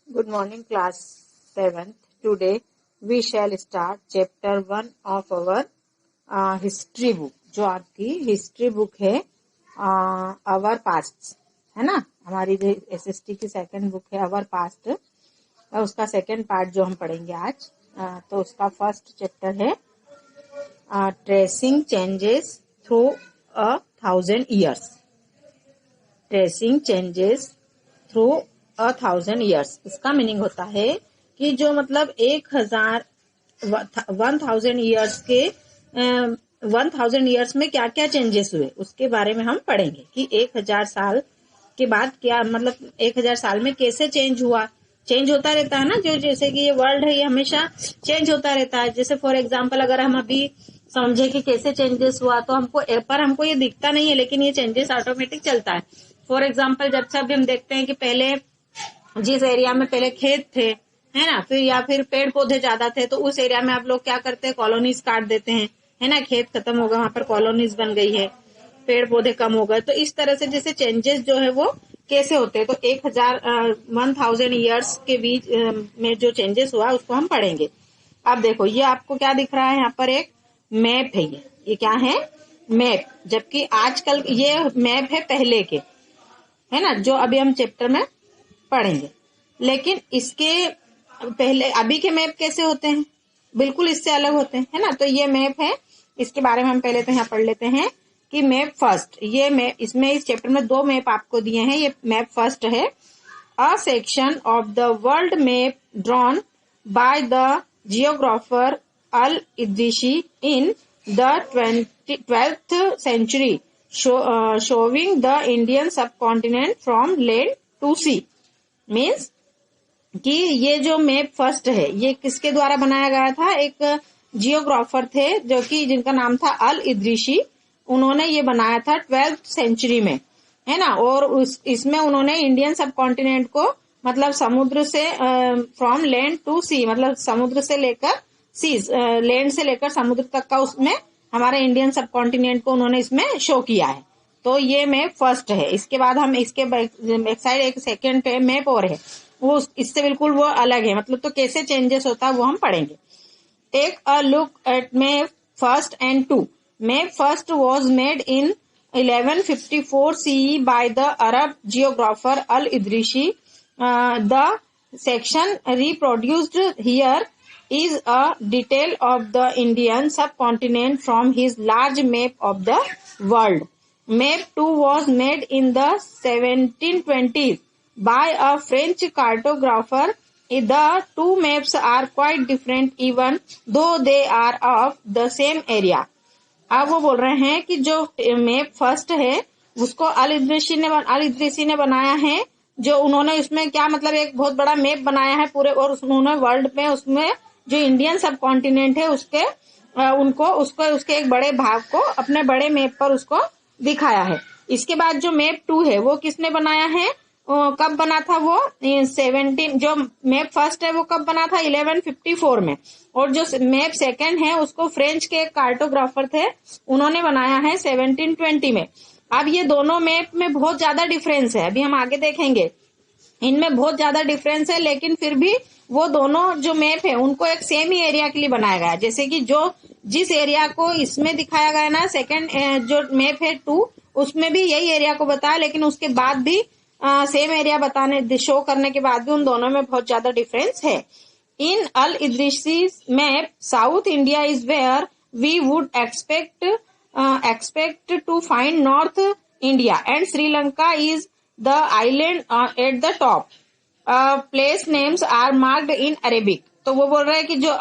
Good morning, class 7th. Today we shall start chapter 1 of our history book. जो आपकी history book है our past है ना, हमारी जो एसएसटी की सेकंड बुक है आवर पास्ट, उसका सेकंड पार्ट जो हम पढ़ेंगे आज। तो उसका फर्स्ट चैप्टर है tracing changes through 1000 years। Tracing changes through 1000 years। इसका मीनिंग होता है कि जो मतलब 1000 years के 1000 years में क्या क्या चेंजेस हुए उसके बारे में हम पढ़ेंगे कि 1000 साल के बाद क्या मतलब 1000 साल में कैसे चेंज हुआ। चेंज होता रहता है ना, जो जैसे कि ये वर्ल्ड है ये हमेशा चेंज होता रहता है। जैसे फॉर एग्जाम्पल अगर हम अभी समझे कि कैसे चेंजेस हुआ तो हमको ये दिखता नहीं है, लेकिन ये चेंजेस ऑटोमेटिक चलता है। फॉर एग्जाम्पल जब भी हम देखते हैं कि पहले जिस एरिया में पहले खेत थे है ना, फिर पेड़ पौधे ज्यादा थे, तो उस एरिया में आप लोग क्या करते हैं, कॉलोनीज काट देते हैं है ना। खेत खत्म हो गया, वहां पर कॉलोनीज बन गई है, पेड़ पौधे कम हो गए। तो इस तरह से जैसे चेंजेस जो है वो कैसे होते हैं, तो 1000 years के बीच में जो चेंजेस हुआ उसको हम पढ़ेंगे। अब देखो ये आपको क्या दिख रहा है, यहाँ पर एक मैप है। ये क्या है, मैप। जबकि आजकल ये मैप है पहले के, है ना, जो अभी हम चैप्टर में पढ़ेंगे। लेकिन इसके पहले अभी के मैप कैसे होते हैं, बिल्कुल इससे अलग होते हैं, है ना। तो ये मैप है, इसके बारे में हम पहले तो यहाँ पढ़ लेते हैं कि मैप फर्स्ट। ये मैप, इसमें इस चैप्टर में 2 मैप आपको दिए हैं। ये मैप फर्स्ट है, a section of the world map drawn by the geographer Al Idrisi in the 12th century showing the Indian subcontinent from land to sea। Means कि ये जो मैप फर्स्ट है ये किसके द्वारा बनाया गया था, एक जियोग्राफर थे जो कि जिनका नाम था अल इद्रिशी। उन्होंने ये बनाया था 12th century में, है ना। और इसमें उन्होंने इंडियन सब कॉन्टिनेंट को मतलब समुद्र से फ्रॉम लैंड टू सी, मतलब समुद्र से लेकर सी, लैंड से लेकर समुद्र तक का उसमें हमारे इंडियन सब कॉन्टिनेंट को उन्होंने इसमें शो किया है। तो ये मैप फर्स्ट है। इसके बाद हम इसके बैक साइड एक सेकेंड मैप और है, वो इससे बिल्कुल वो अलग है, मतलब तो कैसे चेंजेस होता है वो हम पढ़ेंगे। Take a look at map first and 2। Map first was made in 1154 CE by the Arab geographer Al-Idrisi। The section reproduced here is a detail of the Indian subcontinent from his large map of the world। Map 2 was made in the 1720s by a French cartographer। The two maps are quite different even though they are of the same area। अब वो बोल रहे हैं कि जो map first है उसको अल इद्रिसी ने बनाया है। जो उन्होंने इसमें क्या मतलब एक बहुत बड़ा मैप बनाया है पूरे, और उन्होंने वर्ल्ड में उसमें जो इंडियन सब कॉन्टिनेंट है उसके उसके एक बड़े भाग को अपने बड़े मैप पर उसको दिखाया है। इसके बाद जो मैप 2 है वो किसने बनाया है, कब बना था वो 17, जो मैप फर्स्ट है वो कब बना था 1154 में, और जो मैप सेकंड है उसको फ्रेंच के कार्टोग्राफर थे उन्होंने बनाया है 1720 में। अब ये दोनों मैप में बहुत ज्यादा डिफरेंस है, अभी हम आगे देखेंगे इनमें बहुत ज्यादा डिफरेंस है, लेकिन फिर भी वो दोनों जो मैप है उनको एक सेम ही एरिया के लिए बनाया गया है। जैसे कि जिस एरिया को इसमें दिखाया गया ना सेकंड जो मैप है 2, उसमें भी यही एरिया को बताया, लेकिन उसके बाद भी सेम एरिया बताने शो करने के बाद भी उन दोनों में बहुत ज्यादा डिफरेंस है। In Al Idrisi's map south India is where we would expect to find North India and Sri Lanka is the island at the top। place names are marked in Arabic। तो वो बोल रहे हैं कि जो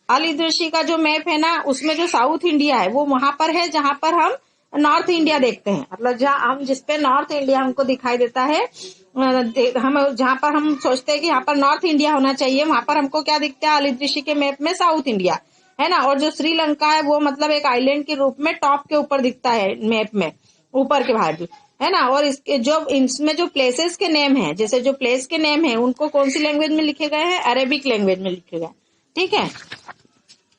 अल इद्रिसी का जो मैप है ना उसमें जो साउथ इंडिया है वो वहां पर है जहां पर हम नॉर्थ इंडिया देखते हैं, मतलब जहां हम जिसपे नॉर्थ इंडिया हमको दिखाई देता है, हम जहां पर हम सोचते हैं कि यहाँ पर नॉर्थ इंडिया होना चाहिए, वहां पर हमको क्या दिखता है अल इद्रिसी के मैप में साउथ इंडिया, है ना। और जो श्रीलंका है वो मतलब एक आइलैंड के रूप में टॉप के ऊपर दिखता है मैप में, ऊपर के भाग, है ना। और इसके जो इसमें जो प्लेसेस के नेम है, जैसे जो प्लेस के नेम है उनको कौन सी लैंग्वेज में लिखे गए हैं, अरेबिक लैंग्वेज में लिखे गए, ठीक है।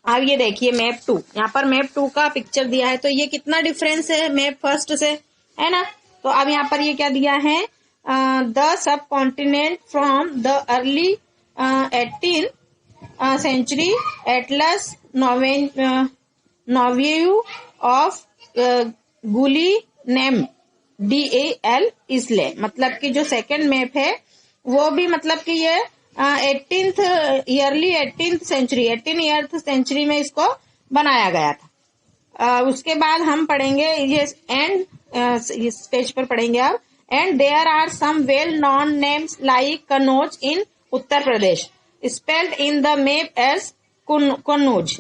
अब ये देखिए मैप 2, यहाँ पर मैप 2 का पिक्चर दिया है, तो ये कितना डिफरेंस है मैप फर्स्ट से, है ना। तो अब यहाँ पर ये क्या दिया है, the sub continent from the early 18th century. Atlas Novae of गुली नेम DAL इसले, मतलब कि जो सेकंड मैप है वो भी मतलब कि ये 18th सेंचुरी में इसको बनाया गया था। उसके बाद हम पढ़ेंगे ये एंड इस पेज पर पढ़ेंगे आप। And there are some well known names like Kanauj in Uttar Pradesh, spelled in the map as Kanauj.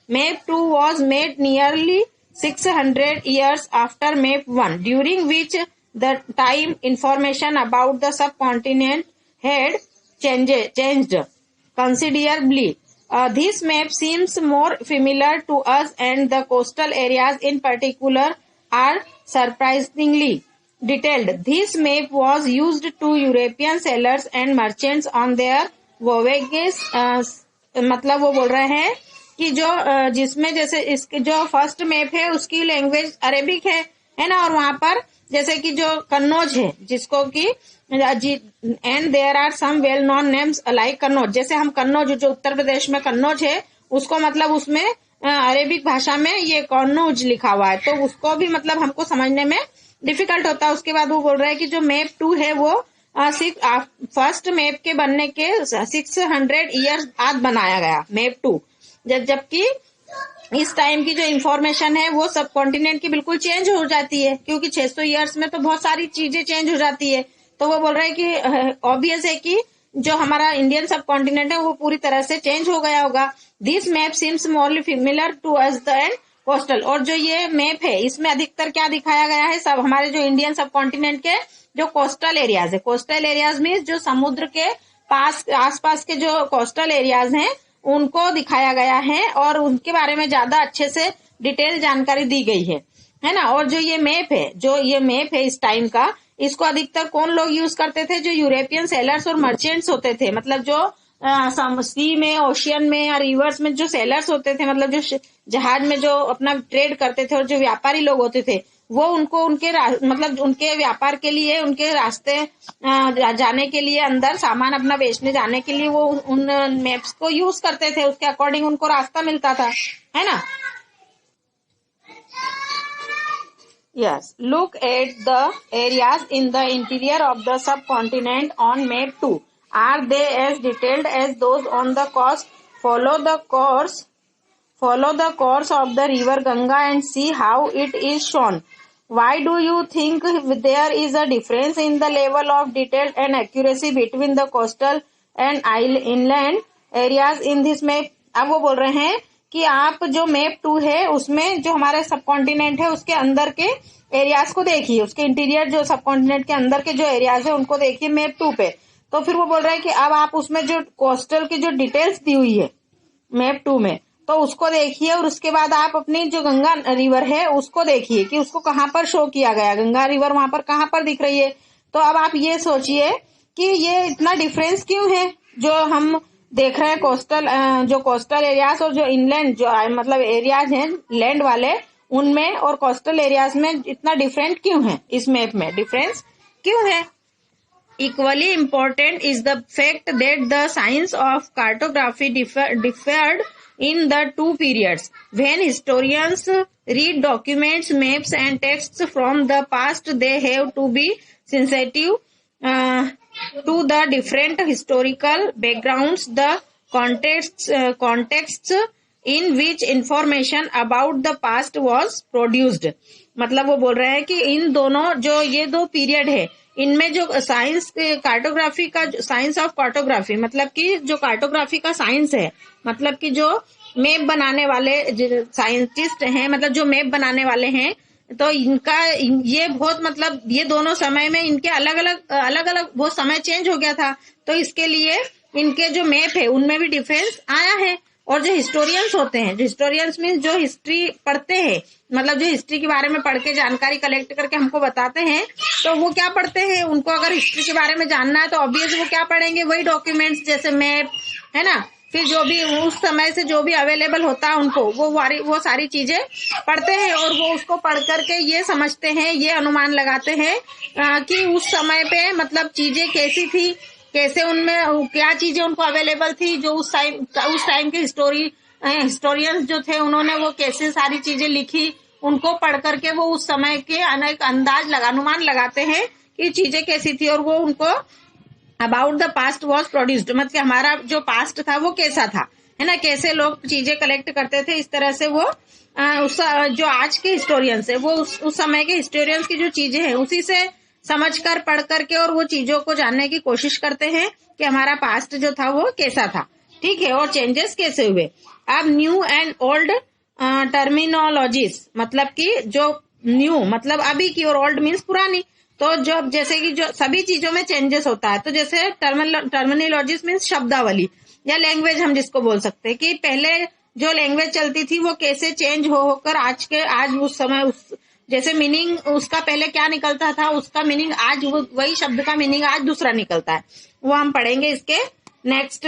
Map 2 was made nearly 600 years after Map 1, during which the time information about the subcontinent had changed considerably. This map seems more familiar to us, and the coastal areas in particular are surprisingly detailed. This map was used to European sailors and merchants on their voyages. मतलब वो बोल रहे हैं कि जो जिसमें जैसे इसके जो फर्स्ट मैप है उसकी लैंग्वेज अरेबिक है ना, और वहां पर जैसे कि जो कन्नौज है जिसको कि and there are some well known names like Kannauj, जैसे हम कन्नौज जो उत्तर प्रदेश में कन्नौज है उसको मतलब उसमें अरेबिक भाषा में ये कन्नौज लिखा हुआ है, तो उसको भी मतलब हमको समझने में डिफिकल्ट होता है। उसके बाद वो बोल रहा है कि जो मैप 2 है वो फर्स्ट मैप के बनने के 600 ईयर्स बाद बनाया गया मैप 2, जबकि इस टाइम की जो इंफॉर्मेशन है वो सब कॉन्टिनेंट की बिल्कुल चेंज हो जाती है, क्योंकि 600 ईयर्स में तो बहुत सारी चीजें चेंज हो जाती है। तो वो बोल रहे हैं कि ऑब्वियस है कि जो हमारा इंडियन सब कॉन्टिनेंट है वो पूरी तरह से चेंज हो गया होगा। This map seems morally familiar to us the and coastal, और जो ये मैप है इसमें अधिकतर क्या दिखाया गया है, सब हमारे जो इंडियन सब कॉन्टिनेंट के जो कोस्टल एरियाज है, कोस्टल एरियाज मीन्स जो समुद्र के पास आसपास के जो कोस्टल एरियाज हैं उनको दिखाया गया है, और उनके बारे में ज्यादा अच्छे से डिटेल जानकारी दी गई है ना। और जो ये मैप है इस टाइम का, इसको अधिकतर कौन लोग यूज करते थे, जो यूरोपियन सेलर्स और मर्चेंट्स होते थे, मतलब जो सी में, ओशियन में या रिवर्स में जो सेलर्स होते थे, मतलब जो जहाज में जो अपना ट्रेड करते थे, और जो व्यापारी लोग होते थे वो उनको उनके मतलब उनके व्यापार के लिए, उनके रास्ते जाने के लिए, अंदर सामान अपना बेचने जाने के लिए वो उन मैप्स को यूज करते थे, उसके अकॉर्डिंग उनको रास्ता मिलता था, है ना। Yes, look at the areas in the interior of the sub continent on map 2. Are they as detailed as those on the coast? Follow the course of the river Ganga and see how it is shown. Why do you think there is a difference in the level of detail and accuracy between the coastal and inland areas in this map? अब वो बोल रहे हैं कि आप जो map 2 है उसमें जो हमारे सब कॉन्टिनेंट है उसके अंदर के एरियाज को देखिए, उसके इंटीरियर जो सब कॉन्टिनेंट के अंदर के जो एरियाज है उनको देखिए मैप 2 पे। तो फिर वो बोल रहा है कि अब आप उसमें जो कोस्टल की जो डिटेल्स दी हुई है मैप 2 में, तो उसको देखिए, और उसके बाद आप अपनी जो गंगा रिवर है उसको देखिए कि उसको कहाँ पर शो किया गया, गंगा रिवर वहां पर कहाँ पर दिख रही है। तो अब आप ये सोचिए कि ये इतना डिफरेंस क्यों है जो हम देख रहे हैं कोस्टल एरियाज और जो इनलैंड जो मतलब एरियाज हैं लैंड वाले, उनमें और कोस्टल एरियाज में इतना डिफरेंट क्यों है, इस मैप में डिफरेंस क्यों है। Equally important is the fact that the science of cartography differed in the two periods. When historians read documents, maps and texts from the past, they have to be sensitive to the different historical backgrounds, the contexts in which information about the past was produced. मतलब वो बोल रहे हैं कि इन दोनों जो ये दो पीरियड है इनमें जो साइंस कार्टोग्राफी का साइंस ऑफ कार्टोग्राफी मतलब कि जो कार्टोग्राफी का साइंस है, मतलब कि जो मैप बनाने वाले साइंटिस्ट हैं, मतलब जो मैप बनाने वाले हैं, तो इनका ये बहुत मतलब ये दोनों समय में इनके अलग अलग बहुत समय चेंज हो गया था, तो इसके लिए इनके जो मैप है उनमें भी डिफरेंस आया है। और जो हिस्टोरियंस होते हैं, जो हिस्टोरियंस मीन्स जो हिस्ट्री पढ़ते हैं, मतलब जो हिस्ट्री के बारे में पढ़ के जानकारी कलेक्ट करके हमको बताते हैं, तो वो क्या पढ़ते हैं, उनको अगर हिस्ट्री के बारे में जानना है तो ऑब्वियस वो क्या पढ़ेंगे, वही डॉक्यूमेंट्स जैसे मैप है ना, फिर जो भी उस समय से जो भी अवेलेबल होता है उनको वो सारी चीजें पढ़ते हैं और वो उसको पढ़ करके ये समझते हैं, ये अनुमान लगाते हैं कि उस समय पे मतलब चीजें कैसी थी, कैसे उनमें क्या चीजें उनको अवेलेबल थी, जो उस टाइम के हिस्टोरियंस जो थे उन्होंने वो कैसे सारी चीजें लिखी, उनको पढ़ करके वो उस समय के अनेक अनुमान लगाते हैं कि चीजें कैसी थी और वो उनको about the past was produced, मतलब हमारा जो पास्ट था वो कैसा था, है ना, कैसे लोग चीजें कलेक्ट करते थे। इस तरह से वो जो आज के हिस्टोरियंस है वो उस समय के हिस्टोरियंस की जो चीजें हैं उसी से समझकर पढ़ करके और वो चीजों को जानने की कोशिश करते हैं कि हमारा पास्ट जो था वो कैसा था, ठीक है, और चेंजेस कैसे हुए। अब न्यू एंड ओल्ड टर्मिनोलॉजीज, मतलब कि जो न्यू मतलब अभी की और ओल्ड मीन्स पुरानी, तो जब जैसे कि जो सभी चीजों में चेंजेस होता है, तो जैसे टर्मिनोलॉजीज मीन्स शब्दावली या लैंग्वेज हम जिसको बोल सकते हैं कि पहले जो लैंग्वेज चलती थी वो कैसे चेंज होकर आज उस समय जैसे मीनिंग उसका पहले क्या निकलता था उसका मीनिंग आज वही शब्द का मीनिंग आज दूसरा निकलता है, वो हम पढ़ेंगे इसके नेक्स्ट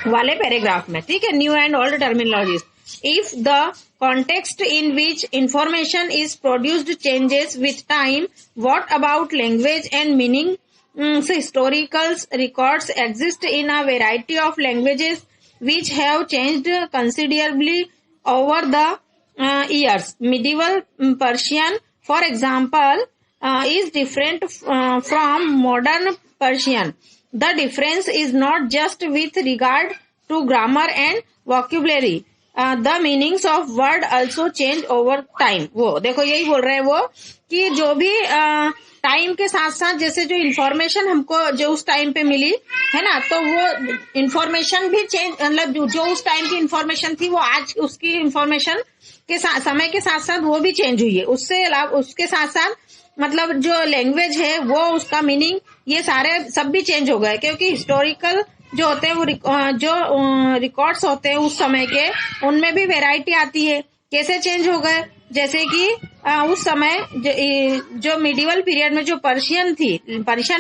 वाले पैराग्राफ में, ठीक है। New and old terminologies, if the context in which information is produced changes with time, what about language and meaning? So historical records exist in a variety of languages which have changed considerably over the years. Medieval Persian, for example, is different from modern Persian. The difference is not just with regard to grammar and vocabulary. The meanings of word also change over time. वो देखो यही बोल रहे हैं वो कि जो भी टाइम के साथ साथ जैसे जो इन्फॉर्मेशन हमको जो उस टाइम पे मिली है ना, तो वो इन्फॉर्मेशन भी चेंज, मतलब जो उस टाइम की इन्फॉर्मेशन थी वो आज उसकी इन्फॉर्मेशन के साथ समय के साथ साथ वो भी चेंज हुई है। उससे अलावा उसके साथ साथ मतलब जो लैंग्वेज है वो उसका मीनिंग ये सारे सब भी चेंज हो गए, क्योंकि हिस्टोरिकल जो होते हैं वो जो रिकॉर्ड्स होते हैं उस समय के उनमें भी वैरायटी आती है। कैसे चेंज हो गए, जैसे कि उस समय जो मिडिवल पीरियड में जो पर्शियन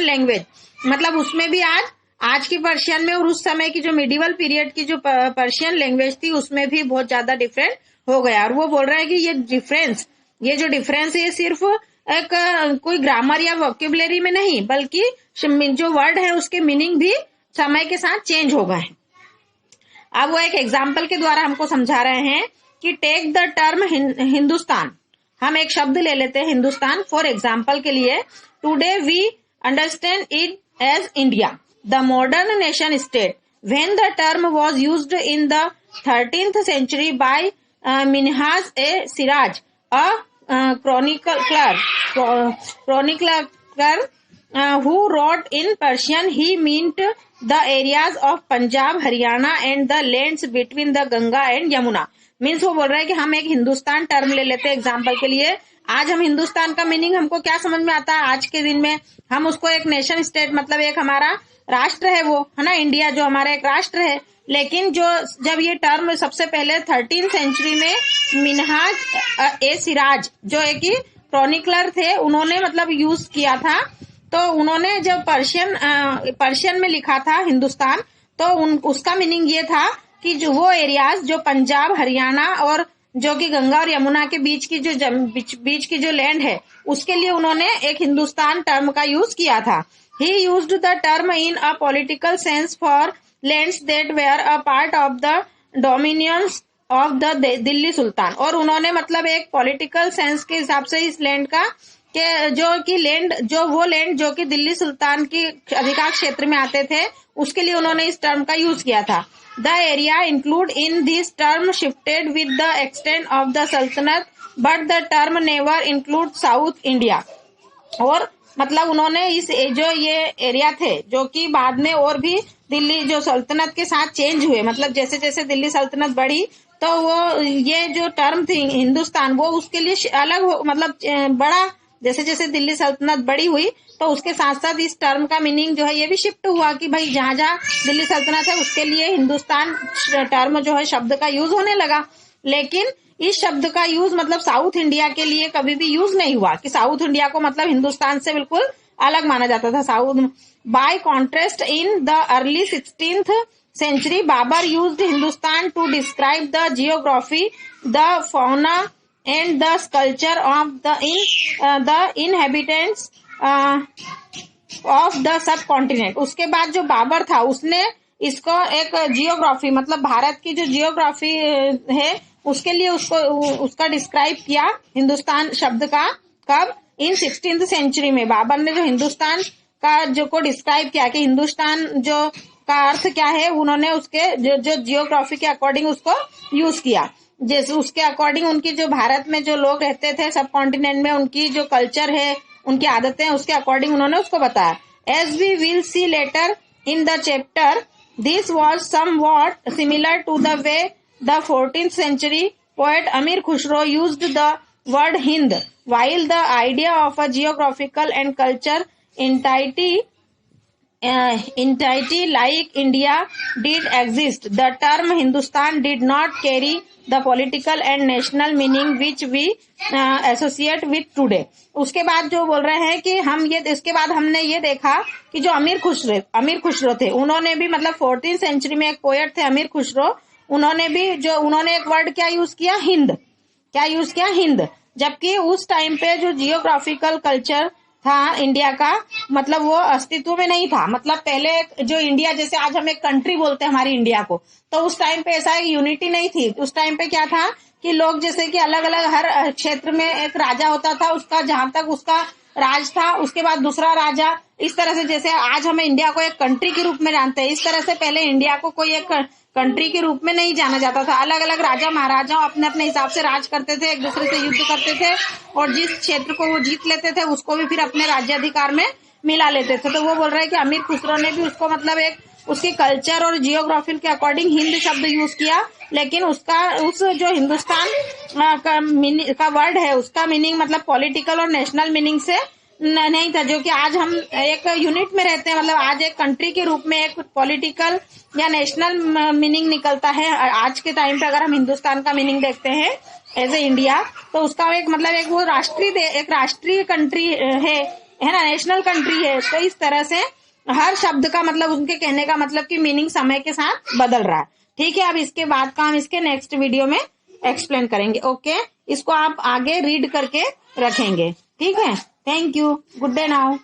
लैंग्वेज मतलब उसमें भी आज की पर्शियन में और उस समय की जो मिडिवल पीरियड की जो पर्शियन लैंग्वेज थी उसमें भी बहुत ज्यादा डिफरेंट हो गया। और वो बोल रहा है कि ये जो डिफरेंस है सिर्फ एक कोई ग्रामर या वोकेबुलरी में नहीं, बल्कि जो वर्ड है उसके मीनिंग भी समय के साथ चेंज हो गए हैं। अब वो एक एग्जाम्पल के द्वारा हमको समझा रहे हैं कि टेक द टर्म हिंदुस्तान, हम एक शब्द ले लेते हैं हिंदुस्तान फॉर एग्जाम्पल के लिए। Today we understand it as India, the modern nation state. When the term was used in the 13th century by Minhaj e Siraj, a chronicler who wrote in Persian. He meant the areas of Punjab, Haryana and the lands between the Ganga and Yamuna. Means वो बोल रहा है कि हम एक Hindustan term ले लेते हैं एग्जाम्पल के लिए। आज हम हिंदुस्तान का मीनिंग हमको क्या समझ में आता है आज के दिन में, हम उसको एक नेशन स्टेट मतलब एक हमारा राष्ट्र है वो, है ना, इंडिया जो हमारा एक राष्ट्र है। लेकिन जब ये टर्म सबसे पहले 13th सेंचुरी में मिनहाज ए सिराज जो एक क्रॉनिकलर थे उन्होंने मतलब यूज किया था, तो उन्होंने जब पर्शियन में लिखा था हिंदुस्तान, तो उसका मीनिंग ये था कि जो वो एरियाज जो पंजाब, हरियाणा और जो कि गंगा और यमुना के बीच की जो लैंड है उसके लिए उन्होंने एक हिंदुस्तान टर्म का यूज किया था। He used the term in a political sense for lands that were a part of the dominions of the Delhi sultan. और उन्होंने मतलब एक पॉलिटिकल सेंस के हिसाब से इस लैंड का जो कि दिल्ली सुल्तान की अधिकार क्षेत्र में आते थे उसके लिए उन्होंने इस टर्म का यूज किया था। The area include in this term shifted with the extent of the सल्तनत but the term never include south India. और मतलब उन्होंने जो ये एरिया थे जो कि बाद में और भी दिल्ली जो सल्तनत के साथ चेंज हुए, मतलब जैसे जैसे दिल्ली सल्तनत बढ़ी तो वो ये जो टर्म थी हिंदुस्तान वो उसके लिए अलग मतलब बड़ा, जैसे जैसे दिल्ली सल्तनत बड़ी हुई तो उसके साथ साथ इस टर्म का मीनिंग जो है ये भी शिफ्ट हुआ कि भाई जहां जहां दिल्ली सल्तनत है उसके लिए हिंदुस्तान टर्म जो है शब्द का यूज होने लगा। लेकिन इस शब्द का यूज मतलब साउथ इंडिया के लिए कभी भी यूज नहीं हुआ कि साउथ इंडिया को मतलब हिंदुस्तान से बिल्कुल अलग माना जाता था south. Bye contrast in the early 16th century, Babur used Hindustan to describe the geography, the fauna, and the culture of the inhabitants of the sub continent. उसके बाद जो बाबर था उसने इसको एक जियोग्राफी मतलब भारत की जो जियोग्राफी है उसके लिए उसका डिस्क्राइब किया हिंदुस्तान शब्द का। कब? इन 16th सेंचुरी में बाबर ने जो हिंदुस्तान का जो को डिस्क्राइब किया कि हिंदुस्तान जो का अर्थ क्या है, उन्होंने उसके जो जियोग्राफी के अकॉर्डिंग उसको यूज किया। जैसे उसके अकॉर्डिंग उनकी जो भारत में जो लोग रहते थे सब कॉन्टिनेंट में, उनकी जो कल्चर है, उनकी आदतें, उसके अकॉर्डिंग उन्होंने उसको बताया। As we will see later in the chapter, this was somewhat similar to the way the 14th century poet Amir Khusro used the word Hind, while the idea of a geographical and culture entity like India did exist. The term Hindustan did not carry the political and national meaning which we associate with today. उसके बाद जो बोल रहे हैं कि हम ये, इसके बाद हमने ये देखा कि जो अमीर खुसरो थे, उन्होंने भी मतलब 14th सेंचुरी में एक पोएट थे अमीर खुसरो, उन्होंने एक वर्ड क्या यूज किया? हिंद। क्या यूज किया? हिंद। जबकि उस टाइम पे जो जियोग्राफिकल कल्चर था इंडिया का, मतलब वो अस्तित्व में नहीं था। मतलब पहले जो इंडिया, जैसे आज हम एक कंट्री बोलते हैं हमारी इंडिया को, तो उस टाइम पे ऐसा एक यूनिटी नहीं थी। उस टाइम पे क्या था कि लोग जैसे कि अलग अलग हर क्षेत्र में एक राजा होता था, उसका जहां तक उसका राज था, उसके बाद दूसरा राजा, इस तरह से जैसे आज हमें इंडिया को एक कंट्री के रूप में जानते हैं, इस तरह से पहले इंडिया को कोई एक कंट्री के रूप में नहीं जाना जाता था। अलग अलग राजा महाराजा अपने अपने हिसाब से राज करते थे, एक दूसरे से युद्ध करते थे, और जिस क्षेत्र को वो जीत लेते थे उसको भी फिर अपने राज्याधिकार में मिला लेते थे। तो वो बोल रहे हैं कि अमीर खुसरो ने भी उसको मतलब एक उसके कल्चर और जियोग्राफी के अकॉर्डिंग हिंद शब्द यूज किया, लेकिन उस जो हिंदुस्तान का वर्ड है उसका मीनिंग मतलब पॉलिटिकल और नेशनल मीनिंग से नहीं था, जो कि आज हम एक यूनिट में रहते हैं। मतलब आज एक कंट्री के रूप में एक पॉलिटिकल या नेशनल मीनिंग निकलता है। आज के टाइम पे अगर हम हिंदुस्तान का मीनिंग देखते हैं एज ए इंडिया, तो उसका एक मतलब एक वो राष्ट्रीय कंट्री है ना, नेशनल कंट्री है। तो इस तरह से हर शब्द का मतलब उनके कहने का मतलब की मीनिंग समय के साथ बदल रहा है। ठीक है, अब इसके बाद का हम इसके नेक्स्ट वीडियो में एक्सप्लेन करेंगे। ओके, इसको आप आगे रीड करके रखेंगे। ठीक है, thank you, good day now.